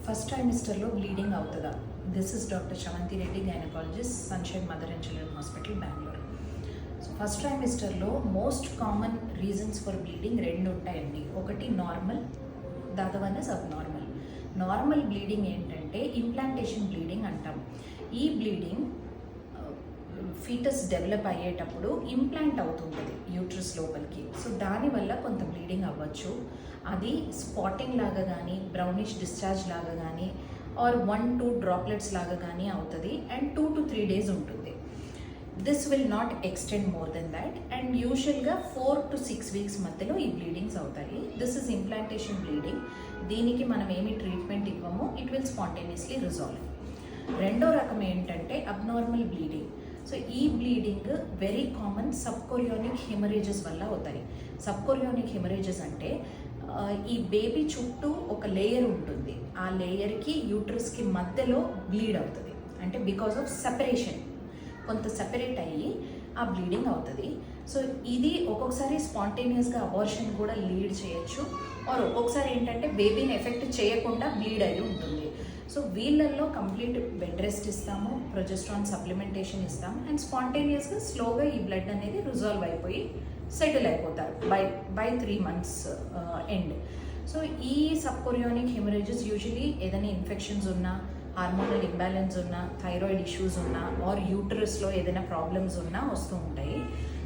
First ట్రైమిస్టర్లో bleeding అవుతుందా? This is doctor Sravanthi Reddy, gynaecologist, sunshine mother and children hospital, Bengaluru. So first ట్రైమిస్టర్లో most common reasons for bleeding రెండు ఉంటాయండి. ఒకటి normal, the other one is abnormal. Normal bleeding ఏంటంటే implantation bleeding అంటాం. ఈ bleeding foetus develop అయ్యేటప్పుడు ఇంప్లాంట్ అవుతుంటుంది యూట్రస్ లోపలికి. సో దానివల్ల కొంత బ్లీడింగ్ అవ్వచ్చు. అది స్పాటింగ్ లాగా కానీ, బ్రౌనిష్ డిశ్చార్జ్ లాగా కానీ, ఆర్ 1-2 డ్రాప్లెట్స్ లాగా కానీ అవుతుంది అండ్ 2 to 3 days ఉంటుంది. This will not extend more than that and యూజువల్గా 4 to 6 weeks మధ్యలో ఈ బ్లీడింగ్స్ అవుతాయి. This is implantation bleeding. దీనికి మనం ఏమి ట్రీట్మెంట్ ఇవ్వము, ఇట్ విల్ స్పాంటేనియస్లీ రిజాల్వ్. రెండో రకం ఏంటంటే అబ్నార్మల్ బ్లీడింగ్. సో ఈ బ్లీడింగ్ వెరీ కామన్ సబ్కోరియోనిక్ హెమరేజెస్ వల్ల అవుతాయి. సబ్కోరియోనిక్ హెమరేజెస్ అంటే ఈ బేబీ చుట్టూ ఒక లేయర్ ఉంటుంది, ఆ లేయర్కి యూట్రస్కి మధ్యలో బ్లీడ్ అవుతుంది. అంటే బికాస్ ఆఫ్ సెపరేషన్, కొంత సెపరేట్ అయ్యి ఆ బ్లీడింగ్ అవుతుంది. సో ఇది ఒక్కొక్కసారి స్పాంటేనియస్గా అబార్షన్ కూడా లీడ్ చేయొచ్చు, ఆర్ ఒక్కొక్కసారి ఏంటంటే బేబీని ఎఫెక్ట్ చేయకుండా బ్లీడ్ అయ్యి ఉంటుంది. సో వీళ్ళల్లో కంప్లీట్ బెడ్ రెస్ట్ ఇస్తాము, ప్రొజెస్ట్రాన్ సప్లిమెంటేషన్ ఇస్తాము అండ్ స్పాంటేనియస్గా స్లోగా ఈ బ్లడ్ అనేది రిజాల్వ్ అయిపోయి సెటిల్ అయిపోతారు బై 3 months ఎండ్. సో ఈ సబ్కోరియోనిక్ హెమరేజెస్ యూజువలీ ఏదైనా ఇన్ఫెక్షన్స్ ఉన్నా, హార్మోనల్ ఇంబ్యాలెన్స్ ఉన్నా, థైరాయిడ్ ఇష్యూస్ ఉన్నా, ఆర్ యూటరస్లో ఏదైనా ప్రాబ్లమ్స్ ఉన్నా వస్తూ ఉంటాయి.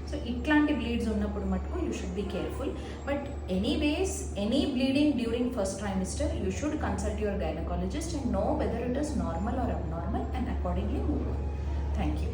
సో ఇట్లాంటి బ్లీడ్స్ ఉన్నప్పుడు మటుకు you should be careful. But anyways, any bleeding during first trimester you should consult your gynaecologist and know whether it is normal or abnormal and accordingly move on. Thank you.